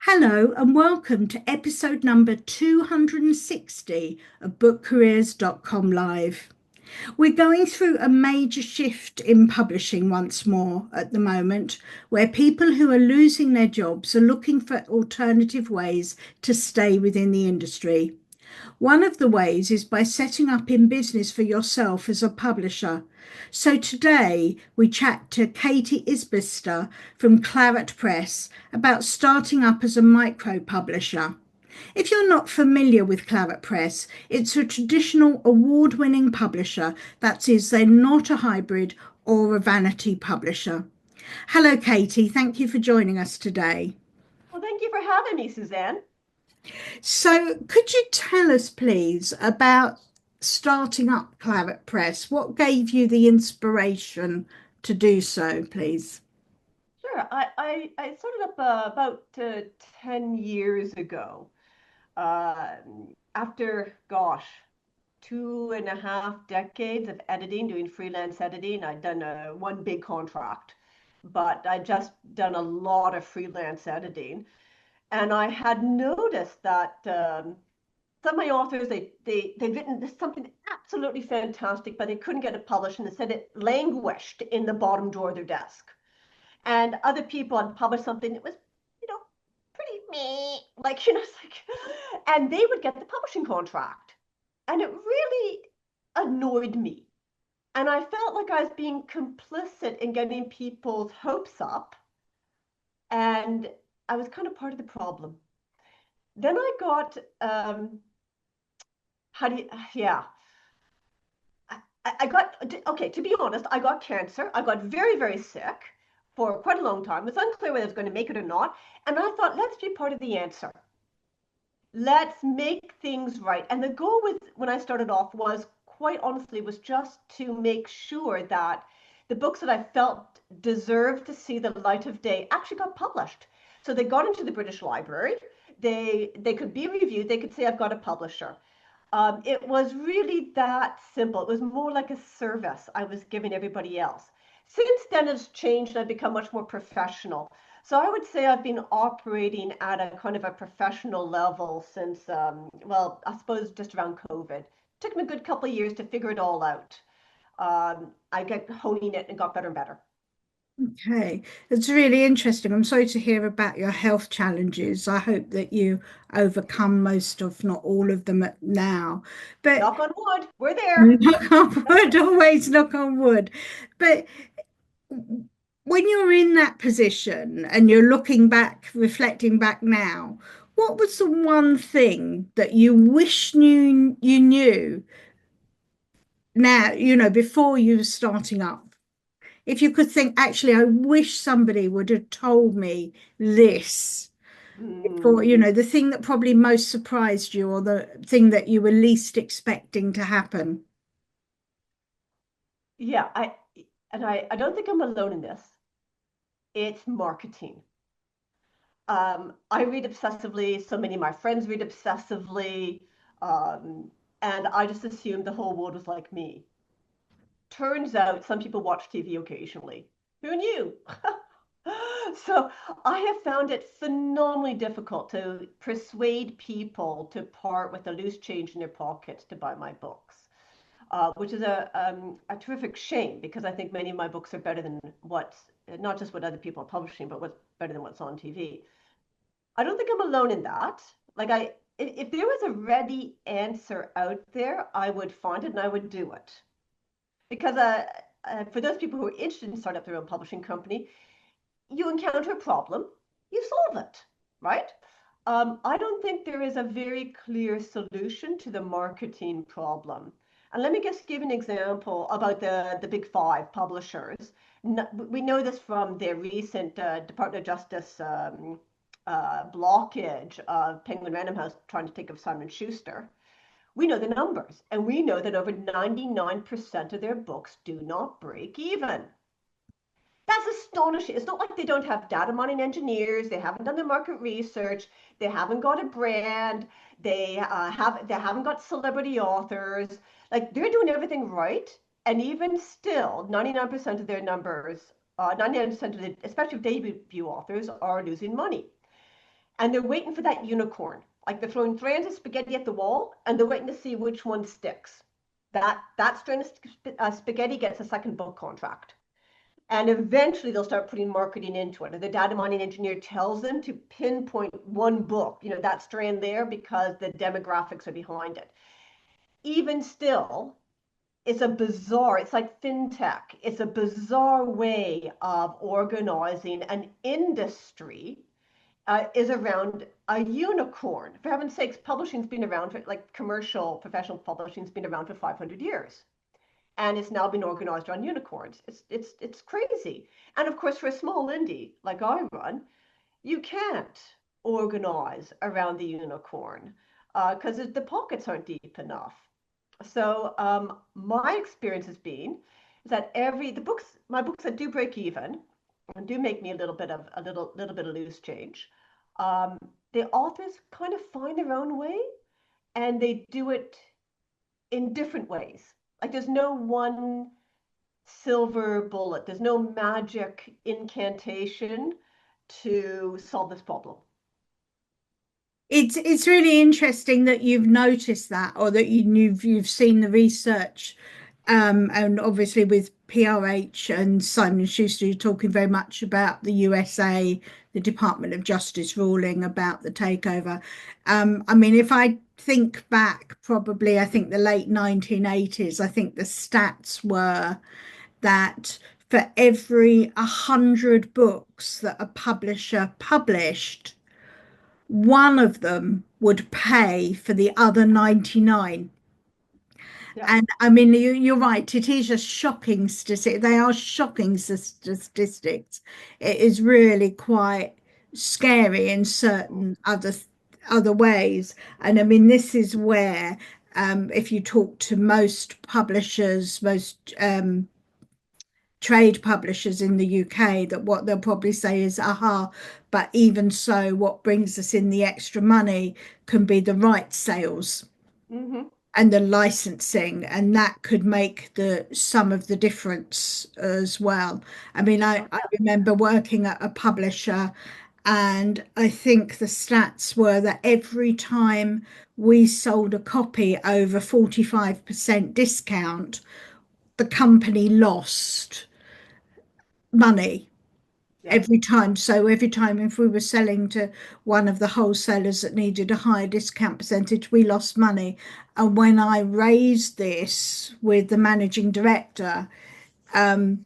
Hello and welcome to episode number 260 of bookcareers.com live. We're going through a major shift in publishing once more at the moment, where people who are losing their jobs are looking for alternative ways to stay within the industry. One of the ways is by setting up in business for yourself as a publisher. So today we chat to Katie Isbester from Claret Press about starting up as a micro publisher. If you're not familiar with Claret Press, it's a traditional award winning publisher. That is, they're not a hybrid or a vanity publisher. Hello, Katie. Thank you for joining us today. Well, thank you for having me, Suzanne. So, could you tell us, please, about starting up Claret Press? What gave you the inspiration to do so, please? Sure. I started up about 10 years ago. Uh, After, gosh, 2.5 decades of editing, doing freelance editing, I'd done one big contract, but I'd just done a lot of freelance editing. And I had noticed that some of my authors, they'd written something absolutely fantastic, but they couldn't get it published, and instead it languished in the bottom drawer of their desk. And other people had published something that was, you know, pretty meh, it's like, and they would get the publishing contract. And it really annoyed me. And I felt like I was being complicit in getting people's hopes up. And I was kind of part of the problem. Then I got, how do you, yeah, I got, okay, to be honest, I got cancer. I got very, very sick for quite a long time. It was unclear whether I was going to make it or not. And I thought, let's be part of the answer. Let's make things right. And the goal with when I started off was quite honestly was just to make sure that the books that I felt deserved to see the light of day actually got published. So they got into the British Library. They could be reviewed. They could say I've got a publisher. It was really that simple. It was more like a service I was giving everybody else. Since then, it's changed and I've become much more professional. So I would say I've been operating at a kind of a professional level since, well, I suppose just around COVID. It took me a good couple of years to figure it all out. I got honing it and got better and better. Okay, it's really interesting. I'm sorry to hear about your health challenges. I hope that you overcome most, if not all of them now. But Knock on wood, we're there. knock on wood, always knock on wood. But when you're in that position and you're looking back, reflecting back now, what was the one thing that you wish you knew now, before you were starting up? If you could think, actually, I wish somebody would have told me this before, Hmm. the thing that probably most surprised you or the thing that you were least expecting to happen. Yeah, I don't think I'm alone in this. It's marketing. I read obsessively. So many of my friends read obsessively. Um, and I just assumed the whole world was like me. Turns out some people watch TV occasionally. Who knew? So I have found it phenomenally difficult to persuade people to part with the loose change in their pockets to buy my books, which is a terrific shame because I think many of my books are better than what's not just what other people are publishing, but what's better than what's on TV. I don't think I'm alone in that. If there was a ready answer out there, I would find it and I would do it. Because for those people who are interested in starting up their own publishing company, you encounter a problem, you solve it, right? I don't think there is a very clear solution to the marketing problem. And let me just give an example about the big five publishers. We know this from the recent Department of Justice blockage of Penguin Random House trying to take of Simon Schuster. We know the numbers, and we know that over 99% of their books do not break even. That's astonishing. It's not like they don't have data mining engineers. They haven't done the market research. They haven't got a brand. They haven't got celebrity authors. Like they're doing everything right, and even still, 99% of their numbers, 99% of the, especially debut authors, are losing money. and they're waiting for that unicorn. Like they're throwing strands of spaghetti at the wall, and they're waiting to see which one sticks. That strand of spaghetti gets a second book contract. And eventually they'll start putting marketing into it. And the data mining engineer tells them to pinpoint one book, that strand there, because the demographics are behind it. Even still, it's like fintech. It's a bizarre way of organizing an industry is around a unicorn. For heaven's sakes, publishing's been around for, like, commercial professional publishing's been around for 500 years. And it's now been organized around unicorns. It's crazy. And of course, for a small indie like I run, you can't organize around the unicorn because the pockets aren't deep enough. So my experience has been is that my books that do break even and do make me a little bit of loose change, um, the authors kind of find their own way, and they do it in different ways. Like there's no one silver bullet. There's no magic incantation to solve this problem. It's really interesting that you've noticed that, or that you've seen the research, and obviously with PRH and Simon Schuster, you're talking very much about the USA, the Department of Justice ruling about the takeover. I mean, if I think back, probably I think the late 1980s, I think the stats were that for every 100 books that a publisher published, one of them would pay for the other 99. Yeah. And I mean, you're right, it is a shocking statistic. They are shocking statistics. It is really quite scary in certain other ways. And I mean, this is where, if you talk to most publishers, most trade publishers in the UK, that what they'll probably say is, aha, but even so, what brings us in the extra money can be the rights sales Mm-hmm. and the licensing, and that could make the some of the difference as well. I mean, Oh, I remember working at a publisher, and I think the stats were that every time we sold a copy over 45% discount, the company lost money yeah. every time. So every time if we were selling to one of the wholesalers that needed a higher discount percentage, we lost money. And when I raised this with the managing director, um,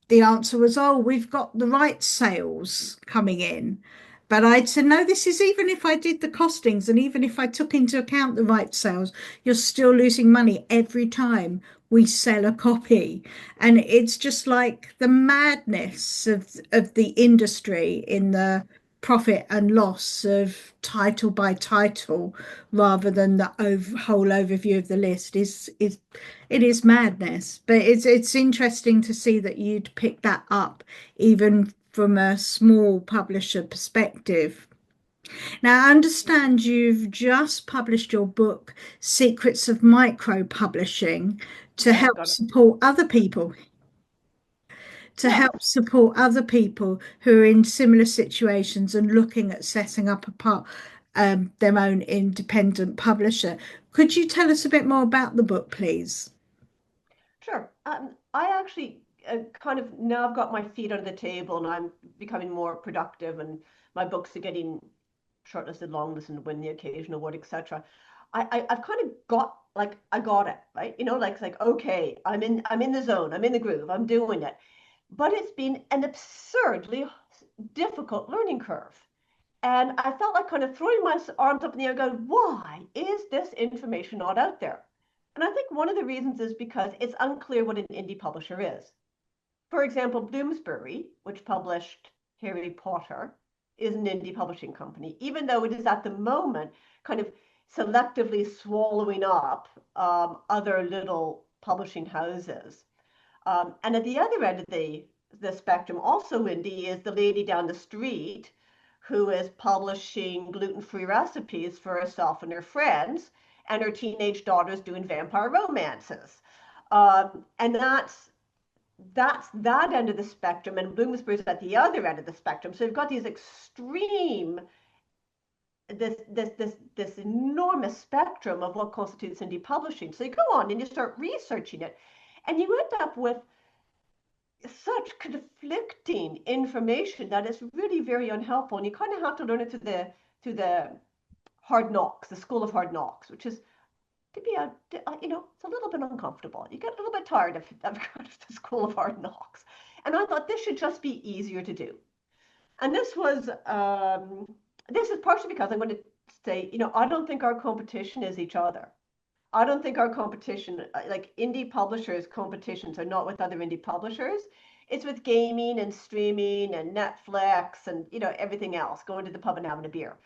the answer was, oh, we've got the right sales coming in. But I'd say, no, this is even if I did the costings and even if I took into account the right sales, you're still losing money every time we sell a copy. And it's just like the madness of the industry in the profit and loss of title by title rather than the whole overview of the list is it is madness. But it's interesting to see that you'd pick that up even from a small publisher perspective. Now, I understand you've just published your book, Secrets of Micro Publishing, to Yeah, help got it. support other people, Yeah, who are in similar situations and looking at setting up their own independent publisher. Could you tell us a bit more about the book, please? sure. I actually kind of now I've got my feet under the table and I'm becoming more productive, and my books are getting shortlisted, longlisted, win the occasional award, etc. I've kind of got, like, I got it, right? Like it's like, okay, I'm in the zone, I'm in the groove, I'm doing it. But it's been an absurdly difficult learning curve. And I felt like kind of throwing my arms up in the air going, why is this information not out there? And I think one of the reasons is because it's unclear what an indie publisher is. For example, Bloomsbury, which published Harry Potter, is an indie publishing company, even though it is at the moment kind of selectively swallowing up other little publishing houses. And at the other end of the spectrum, also indie, is the lady down the street who is publishing gluten-free recipes for herself and her friends, and her teenage daughter's doing vampire romances. And that's that end of the spectrum, and Bloomsbury's at the other end of the spectrum. So you've got these extreme this enormous spectrum of what constitutes indie publishing. So you go on and you start researching it, and you end up with such conflicting information that is really very unhelpful. And you kind of have to learn it through the hard knocks, the school of hard knocks, which is to be it's a little bit uncomfortable. You get a little bit tired of the school of hard knocks. And I thought this should just be easier to do. And this is partially because I'm going to say, I don't think our competition is each other. I don't think our competition, like indie publishers' competitions, are not with other indie publishers. It's with gaming and streaming and Netflix and everything else, going to the pub and having a beer.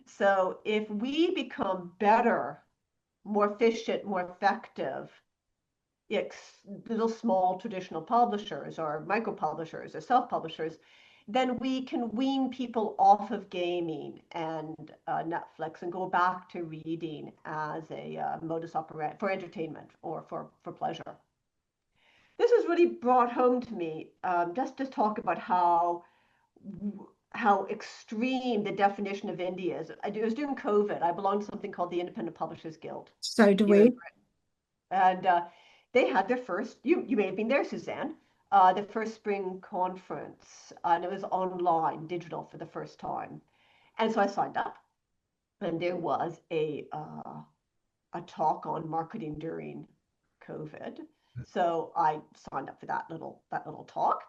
So if we become better, more efficient, more effective, little small traditional publishers or micro publishers or self-publishers, then we can wean people off of gaming and Netflix and go back to reading as a modus operandi for entertainment or for pleasure. This has really brought home to me just to talk about how extreme the definition of indie is. I was during COVID. I belonged to something called the Independent Publishers Guild. So do we. And they had their first, you may have been there, Suzanne, the first spring conference, and it was online, digital for the first time. And so I signed up, and there was a talk on marketing during COVID. So I signed up for that little talk.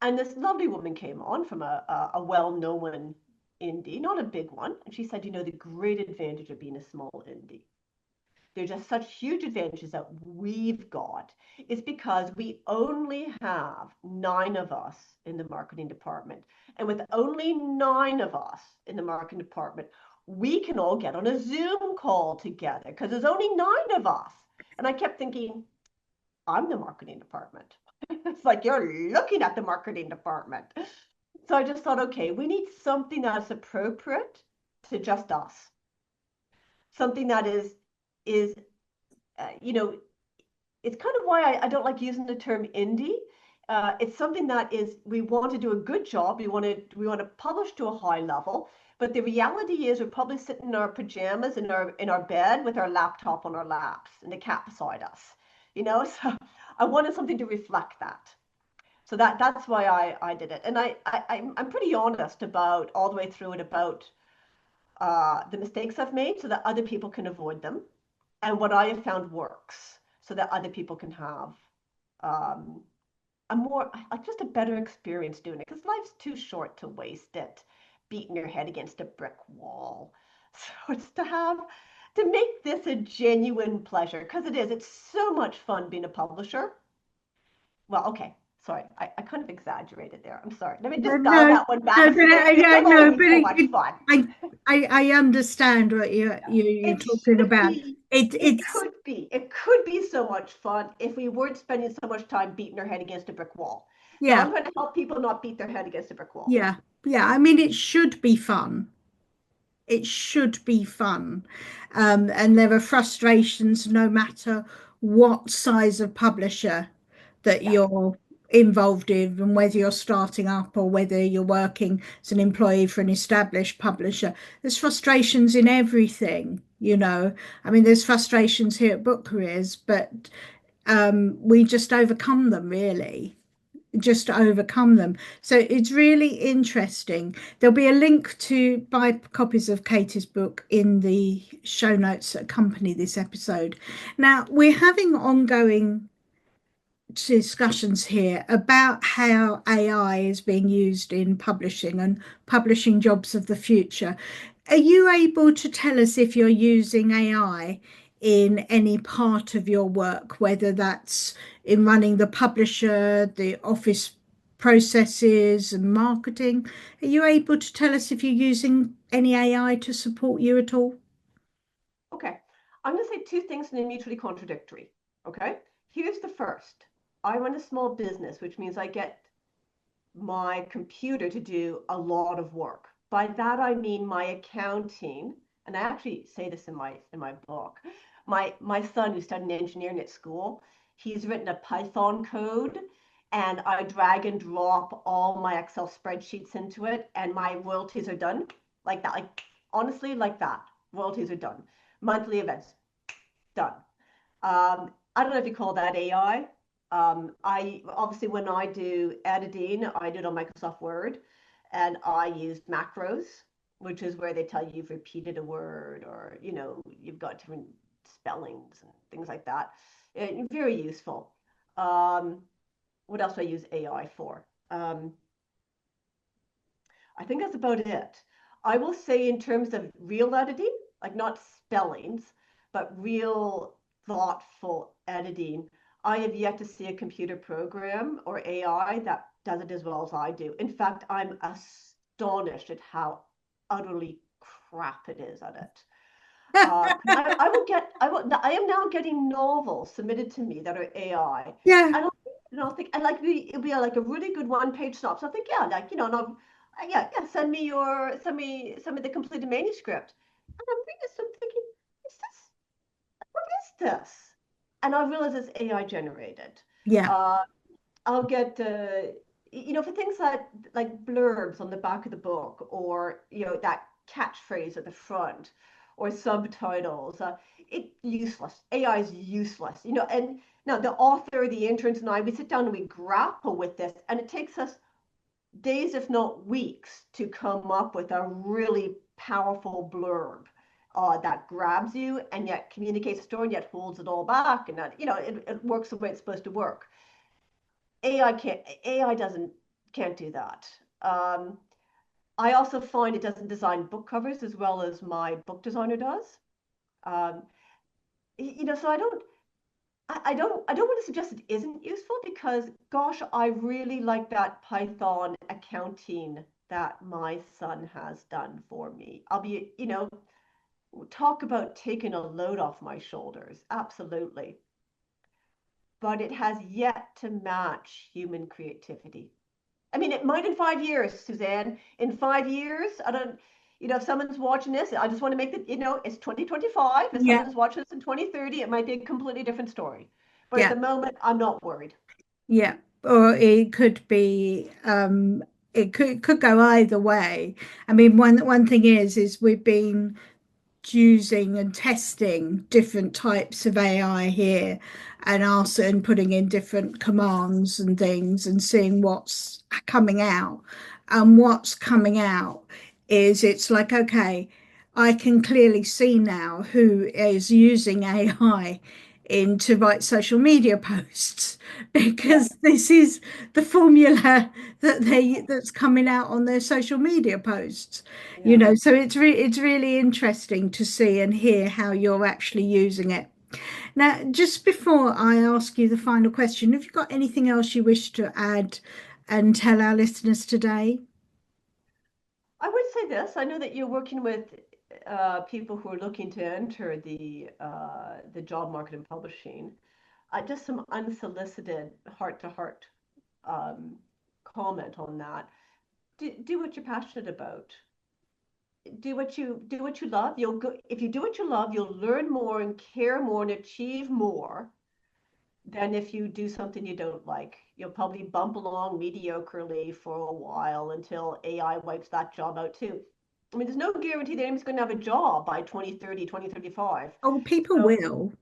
And this lovely woman came on from a well-known indie, not a big one. And she said, the great advantage of being a small indie, there's just such huge advantages that we've got is because we only have 9 of us in the marketing department. And with only 9 of us in the marketing department, we can all get on a Zoom call together because there's only 9 of us. And I kept thinking, I'm the marketing department. It's like you're looking at the marketing department. So I just thought, okay, we need something that's appropriate to just us. Something that is it's kind of why I don't like using the term indie. It's something that is, we want to do a good job. We want to publish to a high level, but the reality is we're probably sitting in our pajamas in our bed with our laptop on our laps and the cat beside us. So I wanted something to reflect that. So that's why I did it. And I'm pretty honest about all the way through it about the mistakes I've made so that other people can avoid them, and what I have found works so that other people can have a more, like, just a better experience doing it, because life's too short to waste it beating your head against a brick wall. So it's to make this a genuine pleasure, because it's so much fun being a publisher. Well, okay, sorry, I kind of exaggerated there. I'm sorry. Let me just dial that one back. So much fun. I understand what you're talking about. It could be so much fun if we weren't spending so much time beating our head against a brick wall. Yeah. So I'm going to help people not beat their head against a brick wall. Yeah. Yeah. I mean, it should be fun. It should be fun. And there are frustrations no matter what size of publisher that you're involved in, and whether you're starting up or whether you're working as an employee for an established publisher. There's frustrations in everything, I mean, there's frustrations here at Book Careers, but we just overcome them, really. Just overcome them. So it's really interesting. There'll be a link to buy copies of Katie's book in the show notes that accompany this episode. Now, we're having ongoing discussions here about how AI is being used in publishing and publishing jobs of the future. Are you able to tell us if you're using AI in any part of your work, whether that's in running the publisher, the office processes and marketing? Are you able to tell us if you're using any AI to support you at all? Okay, I'm going to say 2 things and they're mutually contradictory. Okay, here's the first. I run a small business, which means I get my computer to do a lot of work. By that I mean my accounting, and I actually say this in my book. My son, who's studying engineering at school, he's written a Python code, and I drag and drop all my Excel spreadsheets into it, and my royalties are done like that, like honestly, like that. Royalties are done. Monthly events, done. I don't know if you call that AI. I obviously when I do editing, I do it on Microsoft Word, and I used macros, which is where they tell you you've repeated a word or you've got different spellings and things like that. Very useful. Um, what else do I use AI for? I think that's about it. I will say in terms of real editing, like not spellings, but real thoughtful editing, I have yet to see a computer program or AI that does it as well as I do. In fact, I'm astonished at how utterly crap it is at it. I am now getting novels submitted to me that are AI. Yeah, And I'll think, and like, it'll be like a really good one-page synopsis. I think, yeah, like, and I'll, yeah, send me the completed manuscript. And I'm reading this, I'm thinking, is this, what is this? And I realize it's AI generated. yeah, Uh, I'll get, for things like blurbs on the back of the book, or that catchphrase at the front, or subtitles. It useless. AI is useless. And now the author, the interns, and I, we sit down and we grapple with this, and it takes us days, if not weeks, to come up with a really powerful blurb. That grabs you and yet communicates a story and yet holds it all back, and that it works the way it's supposed to work. AI can't do that. I also find it doesn't design book covers as well as my book designer does. Um, so I don't want to suggest it isn't useful, because gosh, I really like that Python accounting that my son has done for me. I'll be, talk about taking a load off my shoulders. Absolutely. But it has yet to match human creativity. I mean, it might in 5 years, Suzanne. In 5 years, I don't, if someone's watching this, I just want to make it, it's 2025. If yeah, someone's watching this in 2030, it might be a completely different story. But at yeah, the moment, I'm not worried. yeah. Or it could be, it could go either way. I mean, one thing is we've been using and testing different types of AI here, and also and putting in different commands and things and seeing what's coming out. And what's coming out is it's like, okay, I can clearly see now who is using AI in to write social media posts Yeah, because this is the formula that's coming out on their social media posts, yeah. so it's really interesting to see and hear how you're actually using it. Now, just before I ask you the final question, have you got anything else you wish to add and tell our listeners today? I would say this. I know that you're working with people who are looking to enter the job market in publishing. Just some unsolicited heart-to-heart um, comment on that. Do what you're passionate about. Do what you love. You'll go if you do what you love, you'll learn more and care more and achieve more than if you do something you don't like. You'll probably bump along mediocrely for a while until AI wipes that job out too. I mean, there's no guarantee that anyone's going to have a job by 2030, 2035. Oh, people So will.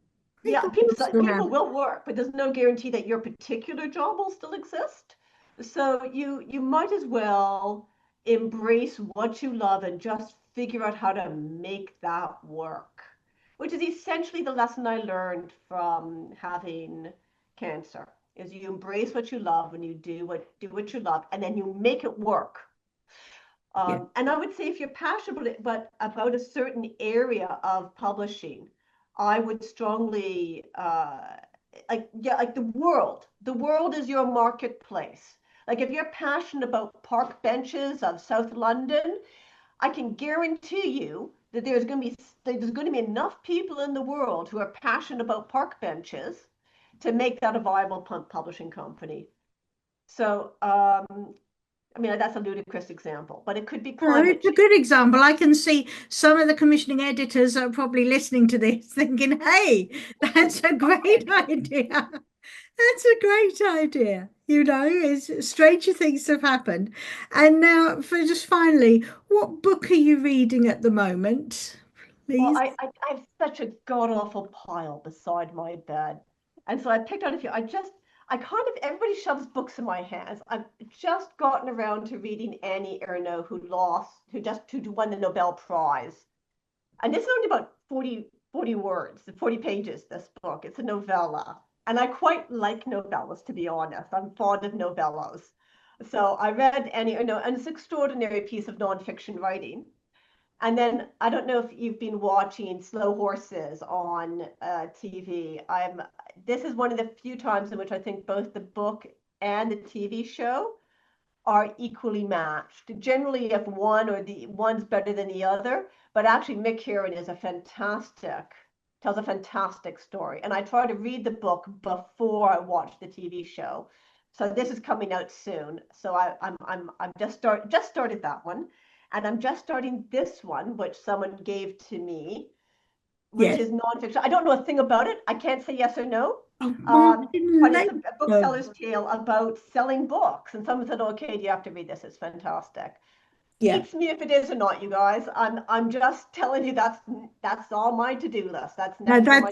yeah, People will still people have. will work, but there's no guarantee that your particular job will still exist. So you might as well embrace what you love and just figure out how to make that work, which is essentially the lesson I learned from having cancer. Is you embrace what you love and you do what you love, and then you make it work. Yeah. And I would say if you're passionate about a certain area of publishing, I would strongly like the world. The world is your marketplace. Like if you're passionate about park benches of South London, I can guarantee you that there's going to be enough people in the world who are passionate about park benches to make that a viable publishing company. So I mean, that's a ludicrous example, but it could be No, climate it's a change. good example. I can see some of the commissioning editors are probably listening to this thinking, hey, that's a great idea. That's a great idea. It's stranger things have happened. And now, for just finally, what book are you reading at the moment, Well, please? I have such a god awful pile beside my bed. And so I picked out a few. I kind of, everybody shoves books in my hands. I've just gotten around to reading Annie Ernaux, who won the Nobel Prize. And this is only about 40 words, 40 pages, this book. It's a novella. And I quite like novellas, to be honest. I'm fond of novellas. So I read Annie Ernaux, and it's an extraordinary piece of nonfiction writing. And then I don't know if you've been watching Slow Horses on TV. This is one of the few times in which I think both the book and the TV show are equally matched. Generally, if one's better than the other, but actually Mick Heron tells a fantastic story. And I try to read the book before I watch the TV show. So this is coming out soon. So I'm just started that one, and I'm just starting this one, which someone gave to me, which Yes. is nonfiction. I don't know a thing about it. I can't say yes or no. Oh, But Martin it's a Latham. bookseller's tale about selling books. And someone said, "Okay, you have to read this. It's fantastic." Yeah. Beats me if it is or not, you guys. I'm just telling you that's on my to-do list. That's No, next on my.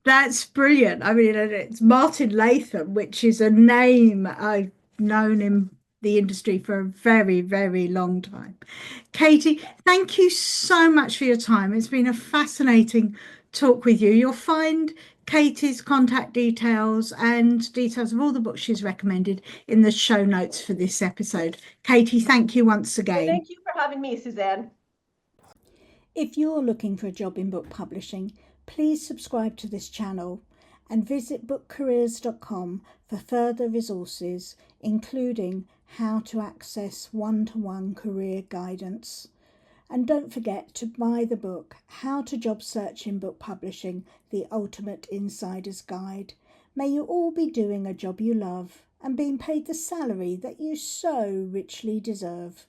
that's brilliant. I mean, and it's Martin Latham, which is a name I've known in the industry for a very, very long time. Katie, thank you so much for your time. It's been a fascinating talk with you. You'll find Katie's contact details and details of all the books she's recommended in the show notes for this episode. Katie, thank you once Well, again. thank you for having me, Suzanne. If you're looking for a job in book publishing, please subscribe to this channel and visit bookcareers.com for further resources, including how to access one-to-one career guidance. And don't forget to buy the book, How to Job Search in Book Publishing, The Ultimate Insider's Guide. May you all be doing a job you love and being paid the salary that you so richly deserve.